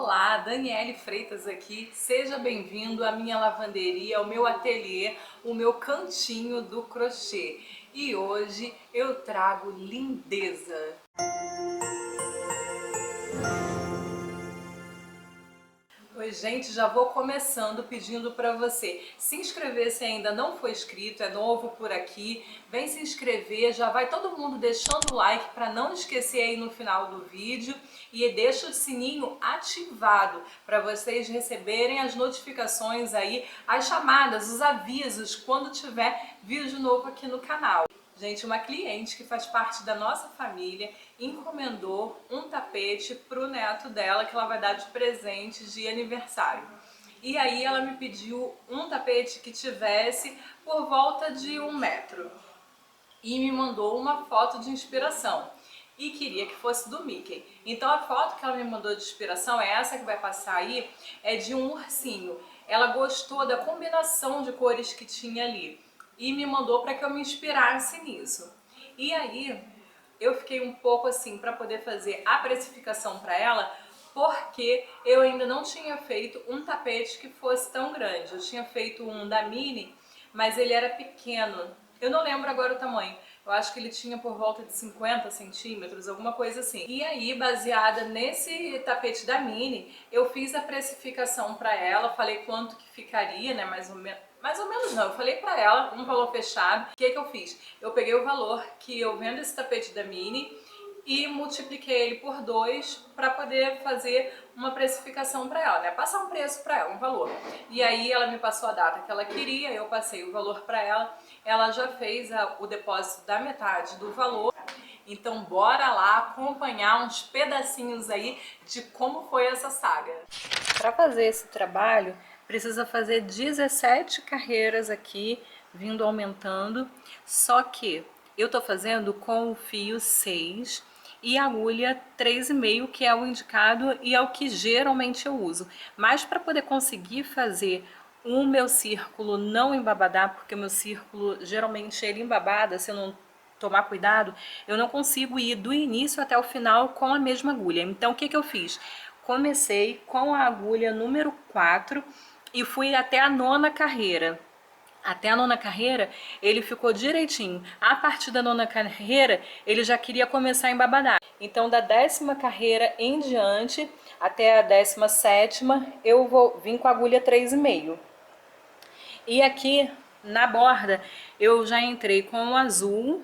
Olá, Daniele Freitas aqui. Seja bem-vindo à minha lavanderia, ao meu ateliê, o meu cantinho do crochê. E hoje eu trago lindeza. Oi, gente, já vou começando pedindo para você se inscrever se ainda não for inscrito, é novo por aqui, vem se inscrever, já vai todo mundo deixando o like para não esquecer aí no final do vídeo e deixa o sininho ativado para vocês receberem as notificações aí, as chamadas, os avisos quando tiver vídeo novo aqui no canal. Gente, uma cliente que faz parte da nossa família encomendou um tapete para o neto dela que ela vai dar de presente de aniversário. E aí ela me pediu um tapete que tivesse por volta de 1 metro e me mandou uma foto de inspiração e queria que fosse do Mickey. Então a foto que ela me mandou de inspiração é essa que vai passar aí, é de um ursinho. Ela gostou da combinação de cores que tinha ali e me mandou para que eu me inspirasse nisso. E aí eu fiquei um pouco assim para poder fazer a precificação para ela, porque eu ainda não tinha feito um tapete que fosse tão grande. Eu tinha feito um da Mini, mas ele era pequeno. Eu não lembro agora o tamanho. Eu acho que ele tinha por volta de 50 centímetros, alguma coisa assim. E aí, baseada nesse tapete da Mini, eu fiz a precificação para ela, falei quanto que ficaria, né, mais ou menos não, eu falei pra ela um valor fechado. O que eu fiz? Eu peguei o valor que eu vendo esse tapete da Mini e multipliquei ele por 2 para poder fazer uma precificação para ela, né? Passar um preço para ela, um valor. E aí ela me passou a data que ela queria, eu passei o valor para ela, ela já fez o depósito da metade do valor. Então bora lá acompanhar uns pedacinhos aí de como foi essa saga. Para fazer esse trabalho, precisa fazer 17 carreiras aqui, vindo aumentando, só que eu tô fazendo com o fio 6 e agulha 3,5, que é o indicado e é o que geralmente eu uso. Mas para poder conseguir fazer o meu círculo não embabadar, porque o meu círculo geralmente ele embabada, se eu não tomar cuidado, eu não consigo ir do início até o final com a mesma agulha. Então o que eu fiz? Comecei com a agulha número 4 e fui até a 9ª carreira. Até a 9ª carreira ele ficou direitinho. A partir da 9ª carreira ele já queria começar a embabadar. Então da 10ª carreira em diante até a 17ª eu vou vir com a agulha 3,5. E aqui na borda eu já entrei com o azul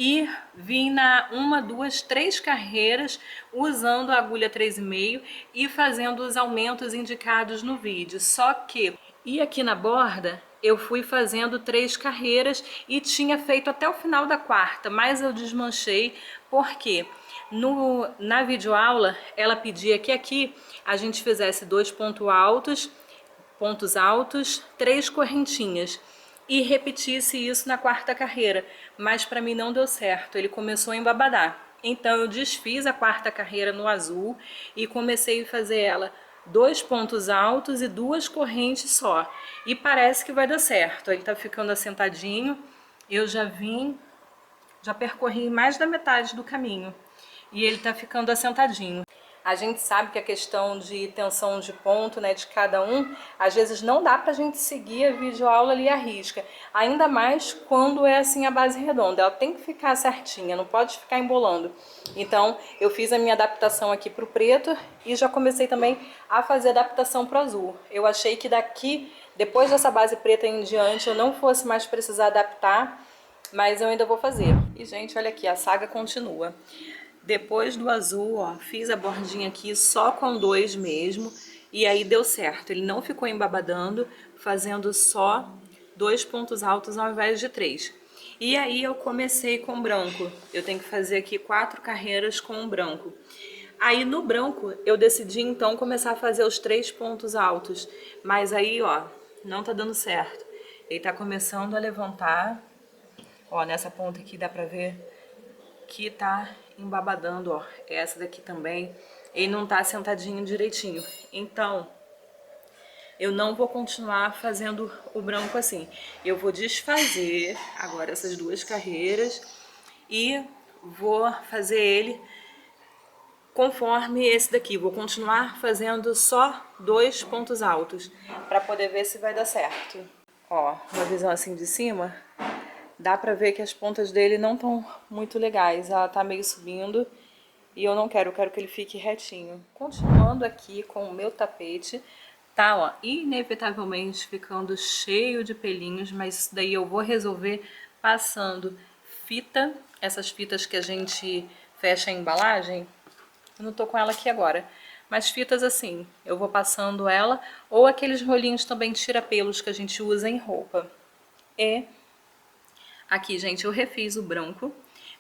e vim na 1, 2, 3 carreiras usando a agulha 3,5 e fazendo os aumentos indicados no vídeo. Só que, e aqui na borda, eu fui fazendo 3 carreiras e tinha feito até o final da 4ª, mas eu desmanchei porque na videoaula ela pedia que aqui a gente fizesse 2 pontos altos, 3 correntinhas e repetisse isso na 4ª carreira, mas para mim não deu certo, ele começou a embabadar. Então eu desfiz a 4ª carreira no azul e comecei a fazer ela 2 pontos altos e 2 correntes só. E parece que vai dar certo, ele tá ficando assentadinho, eu já percorri mais da metade do caminho e ele tá ficando assentadinho. A gente sabe que a questão de tensão de ponto, né, de cada um, às vezes não dá pra gente seguir a videoaula ali à risca. Ainda mais quando é assim a base redonda, ela tem que ficar certinha, não pode ficar embolando. Então eu fiz a minha adaptação aqui pro preto e já comecei também a fazer adaptação pro azul. Eu achei que daqui, depois dessa base preta em diante, eu não fosse mais precisar adaptar, mas eu ainda vou fazer. E gente, olha aqui, a saga continua. Depois do azul, ó, fiz a bordinha aqui só com 2 mesmo, e aí deu certo. Ele não ficou embabadando, fazendo só 2 pontos altos ao invés de 3. E aí eu comecei com branco. Eu tenho que fazer aqui 4 carreiras com branco. Aí no branco eu decidi então começar a fazer os 3 pontos altos, mas aí, ó, não tá dando certo. Ele tá começando a levantar, ó, nessa ponta aqui dá pra ver que tá embabadando, ó, essa daqui também, ele não tá sentadinho direitinho. Então, eu não vou continuar fazendo o branco assim. Eu vou desfazer agora essas 2 carreiras e vou fazer ele conforme esse daqui. Vou continuar fazendo só 2 pontos altos, para poder ver se vai dar certo. Ó, uma visão assim de cima, dá pra ver que as pontas dele não estão muito legais. Ela tá meio subindo e eu não quero, eu quero que ele fique retinho. Continuando aqui com o meu tapete, tá, ó, inevitavelmente ficando cheio de pelinhos, mas isso daí eu vou resolver passando fita, essas fitas que a gente fecha a embalagem. Eu não tô com ela aqui agora, mas fitas assim, eu vou passando ela, ou aqueles rolinhos também tira-pelos que a gente usa em roupa. E aqui, gente, eu refiz o branco,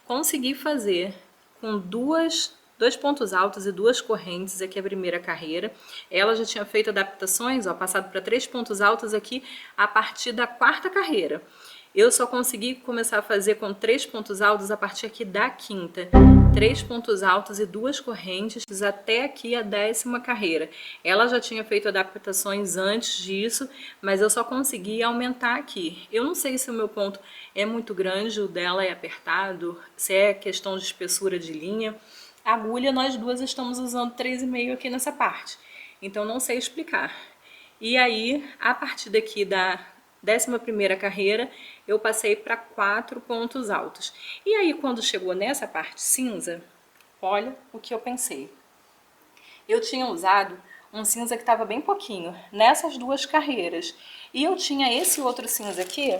consegui fazer com dois pontos altos e 2 correntes, aqui é a primeira carreira. Ela já tinha feito adaptações, ó, passado para 3 pontos altos aqui a partir da 4ª carreira. Eu só consegui começar a fazer com 3 pontos altos a partir aqui da 5ª. 3 pontos altos e 2 correntes até aqui a 10ª carreira. Ela já tinha feito adaptações antes disso, mas eu só consegui aumentar aqui. Eu não sei se o meu ponto é muito grande, o dela é apertado, se é questão de espessura de linha. A agulha, nós duas estamos usando 3,5 aqui nessa parte, então não sei explicar. E aí, a partir daqui da 11ª carreira, eu passei para 4 pontos altos. E aí, quando chegou nessa parte cinza, olha o que eu pensei. Eu tinha usado um cinza que estava bem pouquinho nessas 2 carreiras. E eu tinha esse outro cinza aqui,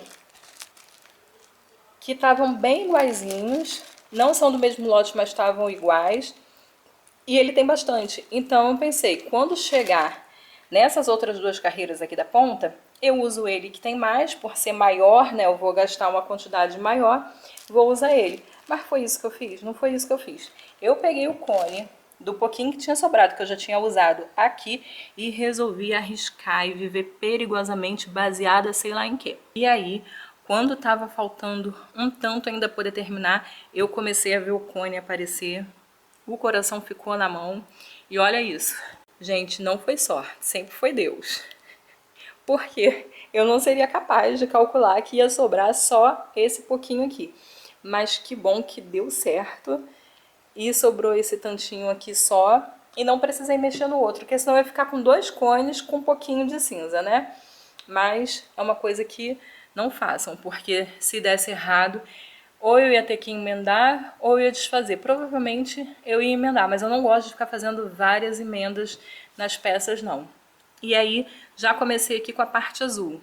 que estavam bem iguaizinhos. Não são do mesmo lote, mas estavam iguais. E ele tem bastante. Então eu pensei, quando chegar nessas outras 2 carreiras aqui da ponta, eu uso ele que tem mais, por ser maior, né? Eu vou gastar uma quantidade maior, vou usar ele. Mas foi isso que eu fiz? Não foi isso que eu fiz. Eu peguei o cone do pouquinho que tinha sobrado, que eu já tinha usado aqui, e resolvi arriscar e viver perigosamente baseada sei lá em quê. E aí, quando estava faltando um tanto ainda poder terminar, eu comecei a ver o cone aparecer. O coração ficou na mão e olha isso. Gente, não foi sorte, sempre foi Deus. Porque eu não seria capaz de calcular que ia sobrar só esse pouquinho aqui. Mas que bom que deu certo e sobrou esse tantinho aqui só e não precisei mexer no outro, porque senão eu ia ficar com 2 cones com um pouquinho de cinza, né? Mas é uma coisa que não façam, porque se desse errado, ou eu ia ter que emendar ou eu ia desfazer. Provavelmente eu ia emendar, mas eu não gosto de ficar fazendo várias emendas nas peças, não. E aí, já comecei aqui com a parte azul.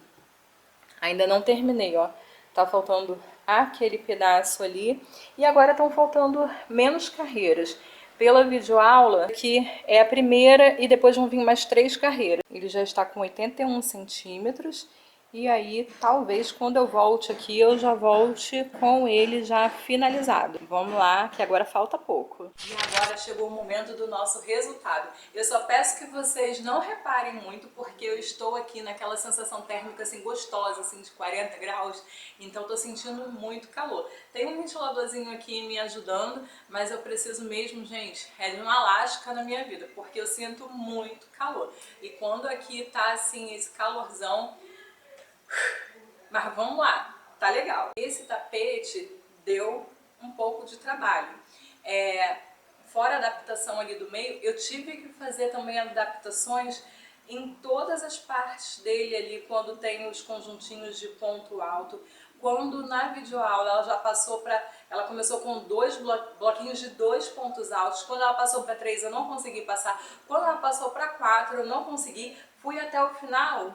Ainda não terminei, ó. Tá faltando aquele pedaço ali. E agora estão faltando menos carreiras. Pela videoaula, que é a primeira e depois vão vir mais 3 carreiras. Ele já está com 81 centímetros. E aí, talvez quando eu volte aqui, eu já volte com ele já finalizado. Vamos lá, que agora falta pouco. E agora chegou o momento do nosso resultado. Eu só peço que vocês não reparem muito, porque eu estou aqui naquela sensação térmica assim gostosa, assim de 40 graus. Então tô sentindo muito calor. Tem um ventiladorzinho aqui me ajudando, mas eu preciso mesmo, gente, é de uma lasca na minha vida, porque eu sinto muito calor. E quando aqui tá assim, esse calorzão... Mas vamos lá, tá legal. Esse tapete deu um pouco de trabalho. Fora a adaptação ali do meio, eu tive que fazer também adaptações em todas as partes dele ali, quando tem os conjuntinhos de ponto alto. Quando na videoaula ela já passou para... Ela começou com 2 bloquinhos de 2 pontos altos. Quando ela passou para 3 eu não consegui passar. Quando ela passou para 4 eu não consegui. Fui até o final...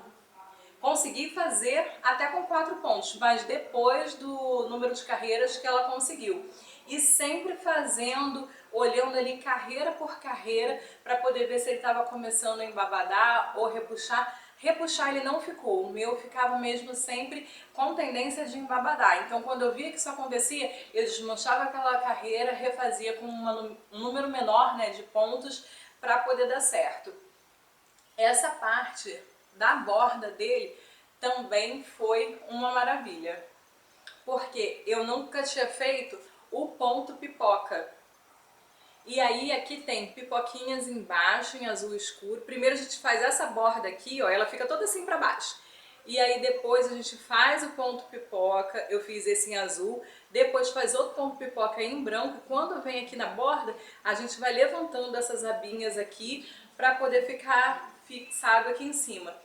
Consegui fazer até com 4 pontos, mas depois do número de carreiras que ela conseguiu. E sempre fazendo, olhando ali carreira por carreira, para poder ver se ele estava começando a embabadar ou repuxar. Repuxar ele não ficou, o meu ficava mesmo sempre com tendência de embabadar. Então quando eu via que isso acontecia, eu desmanchava aquela carreira, refazia com um número menor, né, de pontos para poder dar certo. Essa parte da borda dele também foi uma maravilha, porque eu nunca tinha feito o ponto pipoca. E aí aqui tem pipoquinhas embaixo em azul escuro. Primeiro a gente faz essa borda aqui, ó, ela fica toda assim pra baixo. E aí depois a gente faz o ponto pipoca, eu fiz esse em azul, depois faz outro ponto pipoca em branco. Quando vem aqui na borda, a gente vai levantando essas abinhas aqui para poder ficar fixado aqui em cima.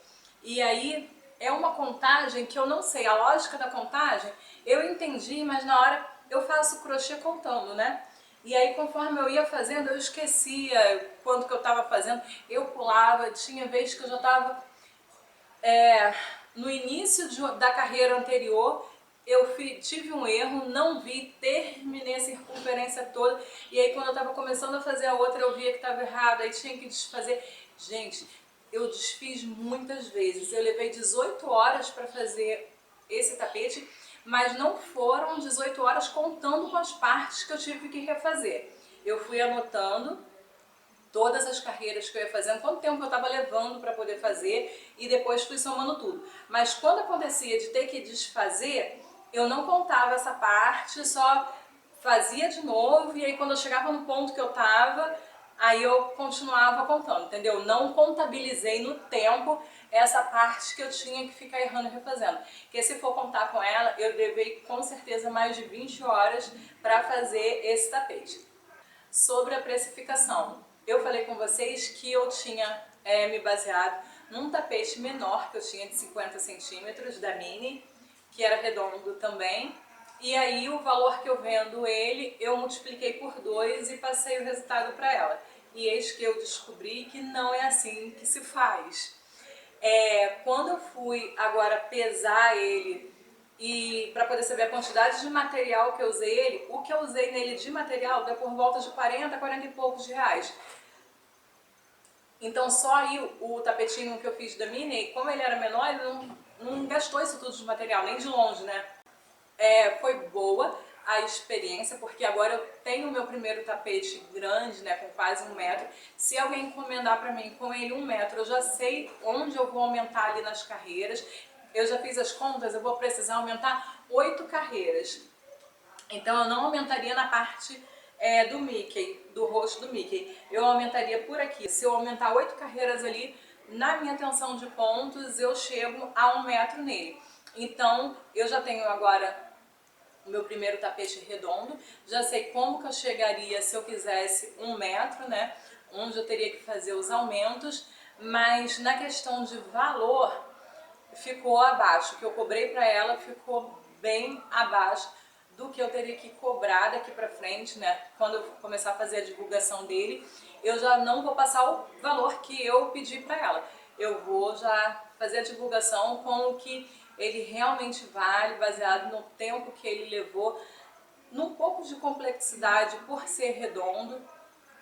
E aí é uma contagem que eu não sei, a lógica da contagem eu entendi, mas na hora eu faço crochê contando, né? E aí conforme eu ia fazendo, eu esquecia quanto que eu estava fazendo, eu pulava, tinha vezes que eu já estava no início da carreira anterior, eu tive um erro, não vi, terminei a circunferência toda, e aí quando eu estava começando a fazer a outra eu via que estava errado, aí tinha que desfazer. Gente, eu desfiz muitas vezes, eu levei 18 horas para fazer esse tapete, mas não foram 18 horas contando com as partes que eu tive que refazer. Eu fui anotando todas as carreiras que eu ia fazendo, quanto tempo eu estava levando para poder fazer e depois fui somando tudo. Mas quando acontecia de ter que desfazer, eu não contava essa parte, só fazia de novo e aí quando eu chegava no ponto que eu estava, aí eu continuava contando, entendeu? Não contabilizei no tempo essa parte que eu tinha que ficar errando e refazendo. Porque se for contar com ela, eu levei com certeza mais de 20 horas para fazer esse tapete. Sobre a precificação, eu falei com vocês que eu tinha me baseado num tapete menor que eu tinha de 50 centímetros da Mini, que era redondo também, e aí o valor que eu vendo ele, eu multipliquei por 2 e passei o resultado para ela. E eis que eu descobri que não é assim que se faz. Quando eu fui agora pesar ele e para poder saber a quantidade de material que eu usei ele, o que eu usei nele de material deu por volta de 40, 40 e poucos reais. Então só aí o tapetinho que eu fiz da Mini, como ele era menor, ele não gastou isso tudo de material, nem de longe, né? Foi boa a experiência, porque agora eu tenho o meu primeiro tapete grande, né, com quase 1 metro. Se alguém encomendar para mim com ele 1 metro, eu já sei onde eu vou aumentar ali nas carreiras. Eu já fiz as contas, eu vou precisar aumentar 8 carreiras. Então eu não aumentaria na parte do Mickey, do rosto do Mickey. Eu aumentaria por aqui. Se eu aumentar 8 carreiras ali, na minha tensão de pontos, eu chego a 1 metro nele. Então eu já tenho agora o meu primeiro tapete redondo, já sei como que eu chegaria se eu quisesse 1 metro, né? Onde eu teria que fazer os aumentos, mas na questão de valor ficou abaixo. O que eu cobrei para ela ficou bem abaixo do que eu teria que cobrar daqui pra frente, né? Quando eu começar a fazer a divulgação dele, eu já não vou passar o valor que eu pedi para ela. Eu vou já fazer a divulgação com o que ele realmente vale, baseado no tempo que ele levou, num pouco de complexidade por ser redondo.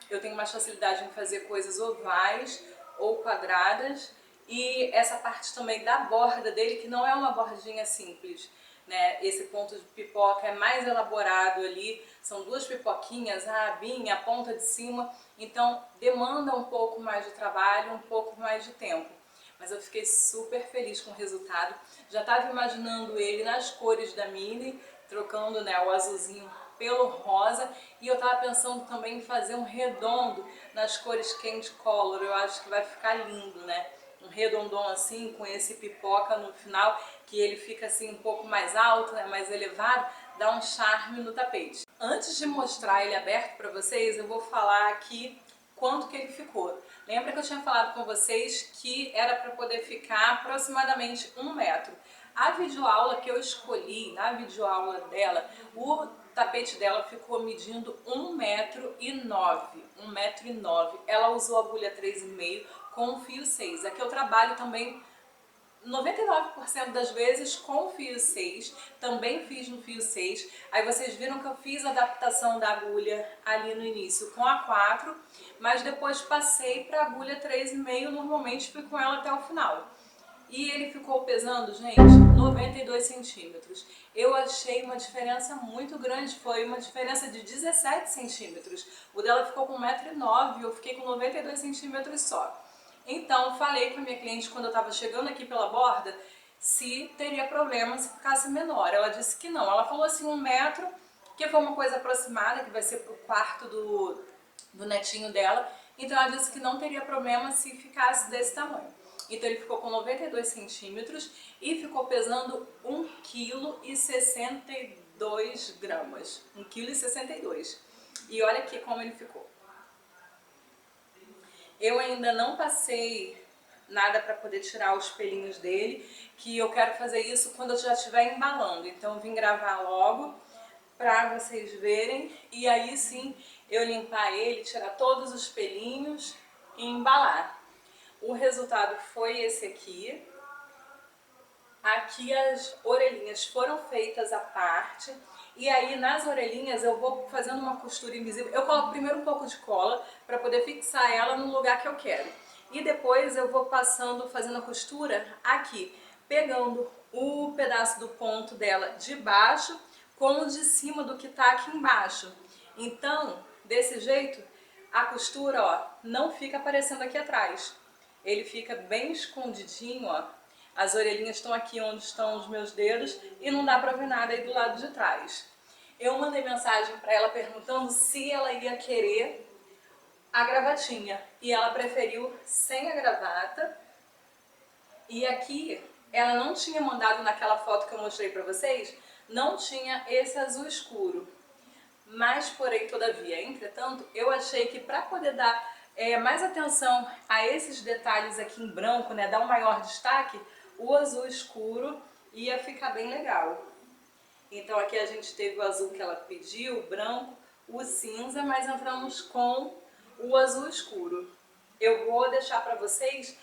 Eu tenho mais facilidade em fazer coisas ovais ou quadradas, e essa parte também da borda dele, que não é uma bordinha simples, né? Esse ponto de pipoca é mais elaborado ali, são 2 pipoquinhas, a abinha, a ponta de cima, então demanda um pouco mais de trabalho, um pouco mais de tempo. Mas eu fiquei super feliz com o resultado. Já estava imaginando ele nas cores da Mini, trocando, né, o azulzinho pelo rosa, e eu estava pensando também em fazer um redondo nas cores Candy Color. Eu acho que vai ficar lindo, né? Um redondão assim, com esse pipoca no final, que ele fica assim um pouco mais alto, né, mais elevado, dá um charme no tapete. Antes de mostrar ele aberto para vocês, eu vou falar aqui quanto que ele ficou. Lembra que eu tinha falado com vocês que era para poder ficar aproximadamente 1 metro. A videoaula que eu escolhi, na videoaula dela, o tapete dela ficou medindo 1,09 m, 1,09 m. Ela usou agulha 3,5 com fio 6. Aqui eu trabalho também 99% das vezes com fio 6, também fiz no fio 6. Aí vocês viram que eu fiz a adaptação da agulha ali no início com a 4, mas depois passei para a agulha 3,5, normalmente fui com ela até o final. E ele ficou pesando, gente, 92 centímetros. Eu achei uma diferença muito grande, foi uma diferença de 17 centímetros. O dela ficou com 1,09 m, eu fiquei com 92 centímetros só. Então, falei para minha cliente quando eu estava chegando aqui pela borda se teria problema se ficasse menor. Ela disse que não. Ela falou assim 1 metro, que foi uma coisa aproximada, que vai ser pro quarto do netinho dela. Então ela disse que não teria problema se ficasse desse tamanho. Então ele ficou com 92 centímetros e ficou pesando 1,62 kg. 1,62 kg. E olha aqui como ele ficou. Eu ainda não passei nada para poder tirar os pelinhos dele, que eu quero fazer isso quando eu já estiver embalando. Então eu vim gravar logo para vocês verem e aí sim eu limpar ele, tirar todos os pelinhos e embalar. O resultado foi esse aqui. Aqui as orelhinhas foram feitas à parte. E aí nas orelhinhas eu vou fazendo uma costura invisível. Eu coloco primeiro um pouco de cola para poder fixar ela no lugar que eu quero. E depois eu vou passando, fazendo a costura aqui, pegando o pedaço do ponto dela de baixo com o de cima do que tá aqui embaixo. Então, desse jeito, a costura, ó, não fica aparecendo aqui atrás. Ele fica bem escondidinho, ó. As orelhinhas estão aqui onde estão os meus dedos e não dá pra ver nada aí do lado de trás. Eu mandei mensagem pra ela perguntando se ela ia querer a gravatinha e ela preferiu sem a gravata. E aqui ela não tinha mandado naquela foto que eu mostrei pra vocês, não tinha esse azul escuro. Mas, porém, todavia, entretanto, eu achei que para poder dar mais atenção a esses detalhes aqui em branco, né, dar um maior destaque, o azul escuro ia ficar bem legal. Então aqui a gente teve o azul que ela pediu, o branco, o cinza, mas entramos com o azul escuro. Eu vou deixar para vocês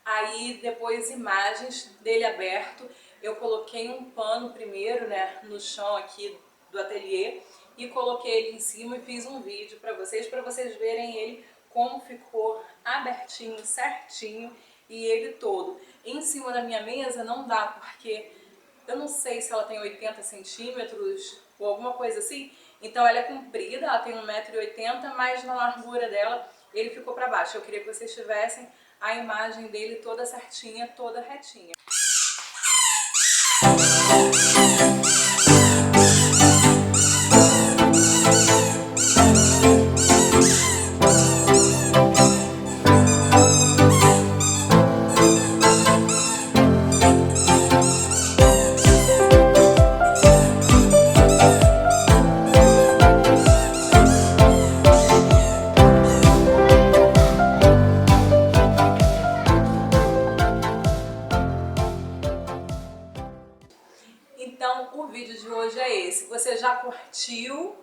aí depois imagens dele aberto. Eu coloquei um pano primeiro, né, no chão aqui do ateliê e coloquei ele em cima e fiz um vídeo para vocês verem ele como ficou abertinho, certinho e ele todo. Em cima da minha mesa não dá porque eu não sei se ela tem 80 centímetros ou alguma coisa assim. Então ela é comprida, ela tem 1,80 m, mas na largura dela ele ficou para baixo. Eu queria que vocês tivessem a imagem dele toda certinha, toda retinha. Então o vídeo de hoje é esse. Você já curtiu?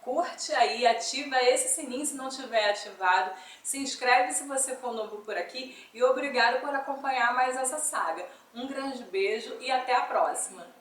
Curte aí, ativa esse sininho se não tiver ativado, se inscreve se você for novo por aqui e obrigado por acompanhar mais essa saga. Um grande beijo e até a próxima!